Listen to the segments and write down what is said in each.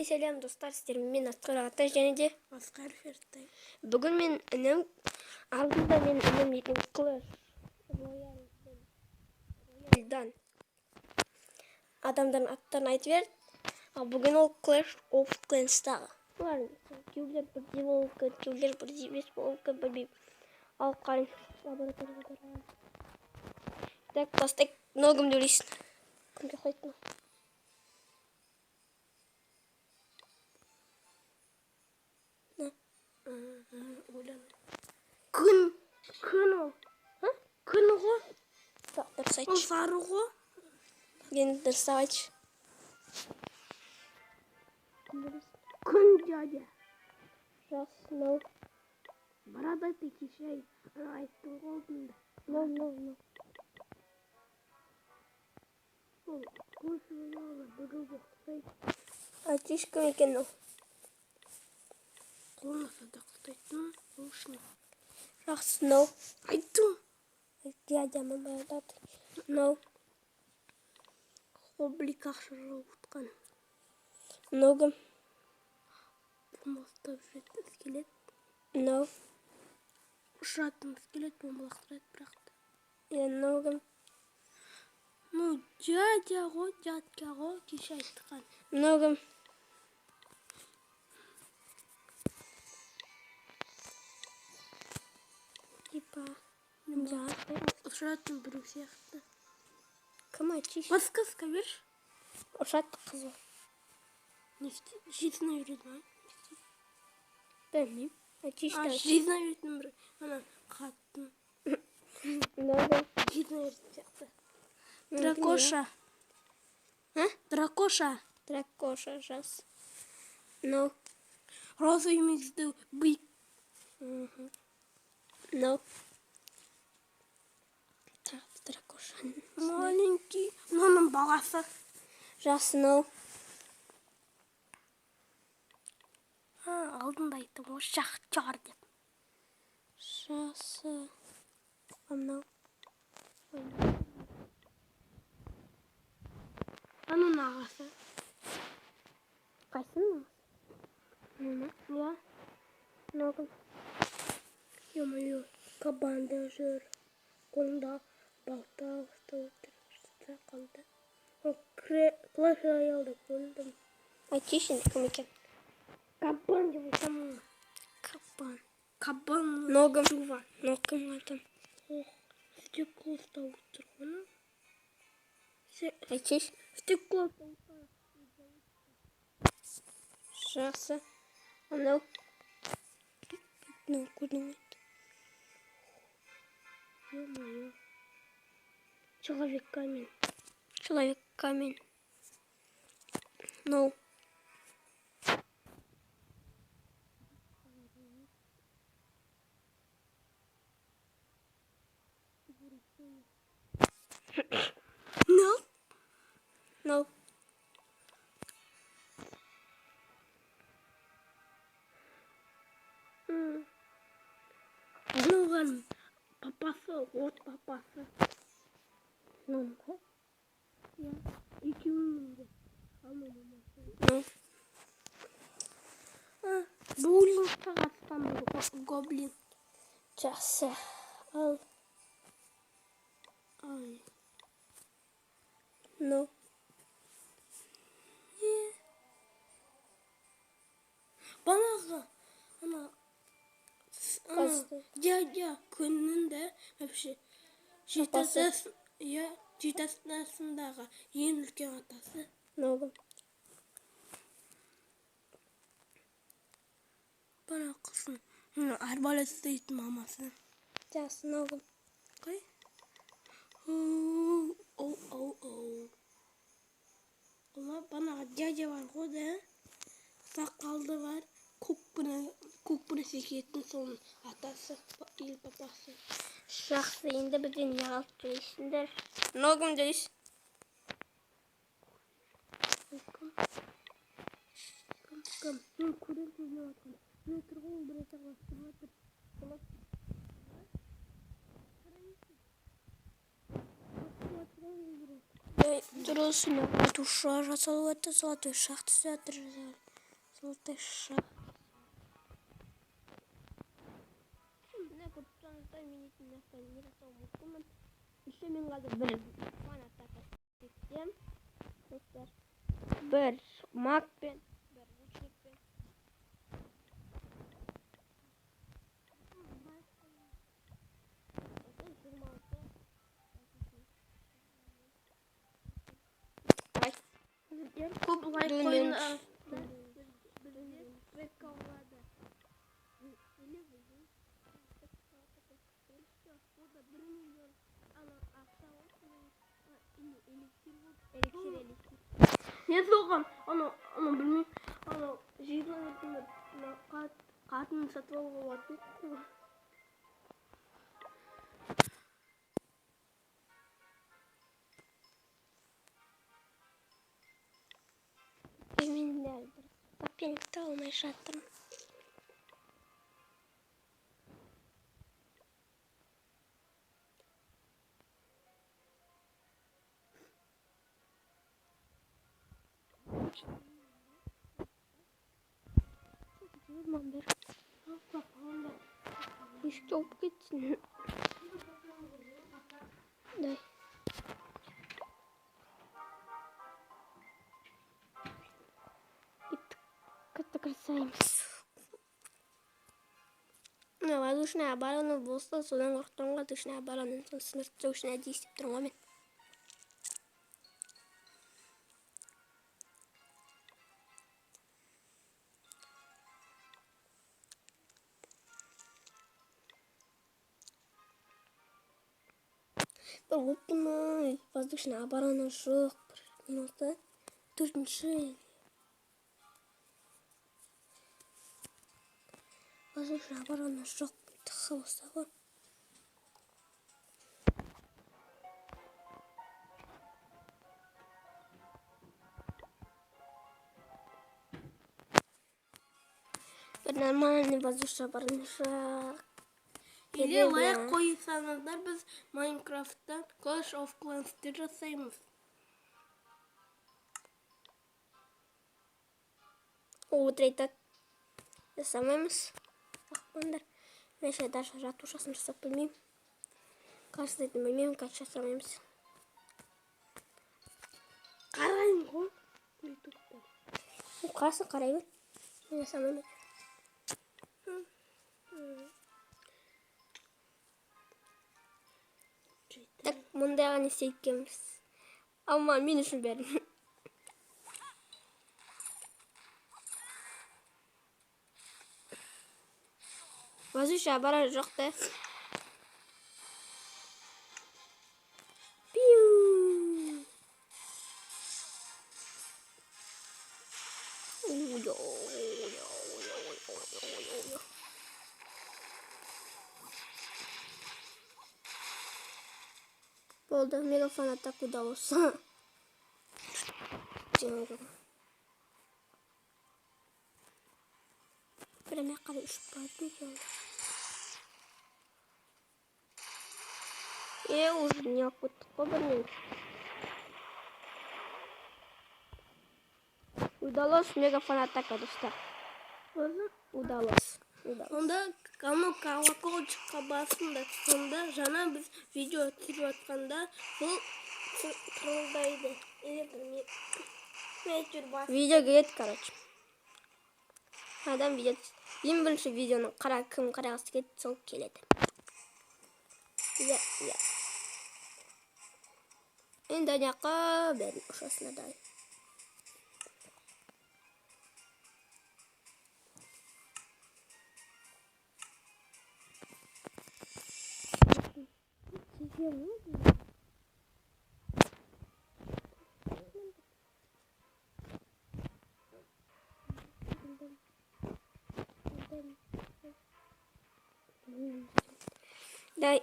Сәлем достар, сіздермен Асқар Ағатай және де Асқар Фертай. Бүгін мен інім алдында мен інім екен Clash Royale'дан адамдардың аттарын айтып берді. Ал бүгін ол Clash of Clans'тағы. Кейбіреулер бірдей болуы мүмкін, кейбіреулер бірдей емес болуы мүмкін, білмеймін. Ал қарың лабораторияға барайық. Так, бастайық. Мынау кім деп ойлайсың? Кімге қойды? Күн ол. Күн ғой. Дұрыс Ол айтшы. сары ғой. Енді дұрыс айтшы. Күн дядя. Жақсы, мынау. Бородай кешей. Айттың ғой алдында. Мынау. Ол көшірілі бүгін ұқсайды. Айтшы кім екен ол? Қолмаса да құқтайтын. Ол үшін. Жақсы, мынау. Айттым. Дядяма бардады. Мынау. Облик ақшыра ұтқан. Мынау кім? Бомбалықтап жүретін скелет. Мынау. Ұшатын скелет бомбалықтырады бірақ. Мынау кім? Ну, дядя ғой, кеше айтқан. Мынау кім? Типа. Ұшатын біреу сияқты. Кім айтшы? Подсказка берші. Ұшаты қызы. Жизнь үйреді ма? Білмеймін. Айтшы. Жизнь үйретін бір. Ана қаттың. Мынау кім? Жизнь үйретін сияқты. Дракоша. Дракоша. Дракоша жас. Мынау. Роза емезді бейк. Мынау. Дракоша. Маленький. Мынаның баласы. Жас, мынау. Алдында айттым ғой, шахтер деп. Жасы. Мынау. Аның ағасы. Қайсының? Ja. Мынау кім? Ё-моё, кабанда жүр. Қолында балта ұстап отырып қалды. Ол Clash Royale'да көрдім. Айтшы кім екен? Кабан деп айтам. Кабан. Кабан. Мынау кім? Мынау кім айтам? Стекло ұстап отыр ғой. Айтшы. Стекло ұстап отыр. Жақсы. Мынау. Мынау көрдің бе? Ё-моё. Человек-камень. Человек-камень. Мынау. Мынау. Жылған папасы, от папасы. Мынау кім? Екеуінің де. Мынау. Боулинг сағаттан бір гоблин. Жақсы. Ал. Мынау. Банағы дядя күнінде вообще жетасындағы ең үлкен атасы. Мынау кім? Бана қыздың арбалет істейтін мамасы. Жақсы, мынау кім? Қай? Банағы дядя бар ғой да. Сақалды бар. Көкпіні секетін соның атасы ел папасы. Жақсы, енді бізден не қалып жүрейсіңдер? Мынау кім дейсіз? Кім? Мен көрем көзіне батқан. Мен тұрғын бір сағыластырып отыр. Дұрыс, мынау душа жасалып жатыр, золотой шахтасы жатыр. латыша. Мына курчаңызда минетін нақтан не жасау мүмкінмін. Еще мен қазір бір фанаттарға кетсем. Бір макпен, бір лучникпен. Көп лайк қойыңдар. Бізде трек алады. Burada 1 milyon ақша эликсир. Не соған? Аны білмеймін. Аны жейді қатын сатып алуға болады. Мен де бір папенікті алмай жатырмын. Еще опытный. Дай. Как-то красавец. Воздушная оборона болса, содан қорқытқан воздушная оборона сыныртушына дейстіп тұрмын мен. Бір опыны воздушная оборона жоқ. Не болса, төртінші. Воздушная оборона жоқ. Тықы болса ғой. Бір нормальный воздушная оборона жоқ. Или лайк қойсаңыздар, біз Майнкрафттан Clash of Clans'ты жасаймыз. Утрейтак жасамаймыз. Ақпандар. Мен ще даже жатушасын жасап білмеймін. Кажется, это білмеймін, как жасамаймыз. Қарайын ғой. Қарасын қараймын. Мен жасамаймын. Так, мұндайға не істейткенбіз. Алма, мен үшін бәрін. Воздушная оборона жоқ та. Пиу. Болды, мегафон атаку удалось. Прямо қарай ұшып барады екен. Уже не оқыттық қой бірмен. Удалось мегафон атака, достар. Удалось. Сонда колокольчикқа басыңдар. Сонда жаңа біз видео түсіріп жатқанда бұл тырылдайды. Видео келеді, короче. Адам видео. Ең бірінші видеоны кім қарағысы келеді, сол келеді. Я. Енді аяққа бәрін ұшасына дай. Дай.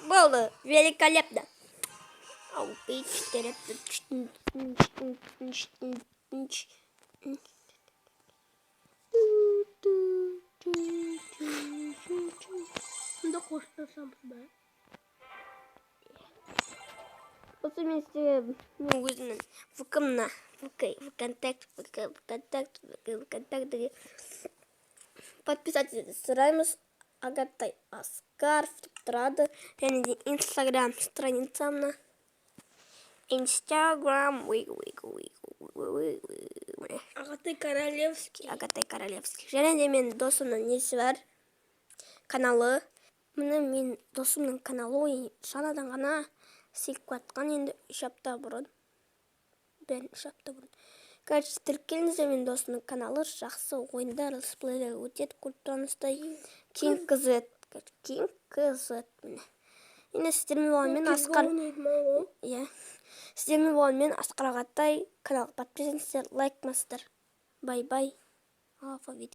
Было великолепно. Убить 4. Сонда қоштасамыз ба? Осы мен сізге өзімнің вкмна ВКонтакте. Подписаться сұраймыз. Агатай Аскаров тұрады. Және де Инстаграм страницамна. Инстаграм. Ағатай Королевский. Агатай Королевский. Және де мен досымның несі бар? Каналы. Міне мен досымның каналы шанадан ғана секіп қатқан енді 3 апта бұрын. Бәрін 3 апта бұрын. Короче, тіркеліңіздер мен досымның каналы жақсы ойындар, летсплейлер өтеді. Культоныстай King KZ. Міне. Енді сіздермен болғанмен Асқар. Иә. Сіздермен болғанмен Асқар Ағатай каналға подписывайтесь, лайк басыңыздар. Бай-бай. Алфавит.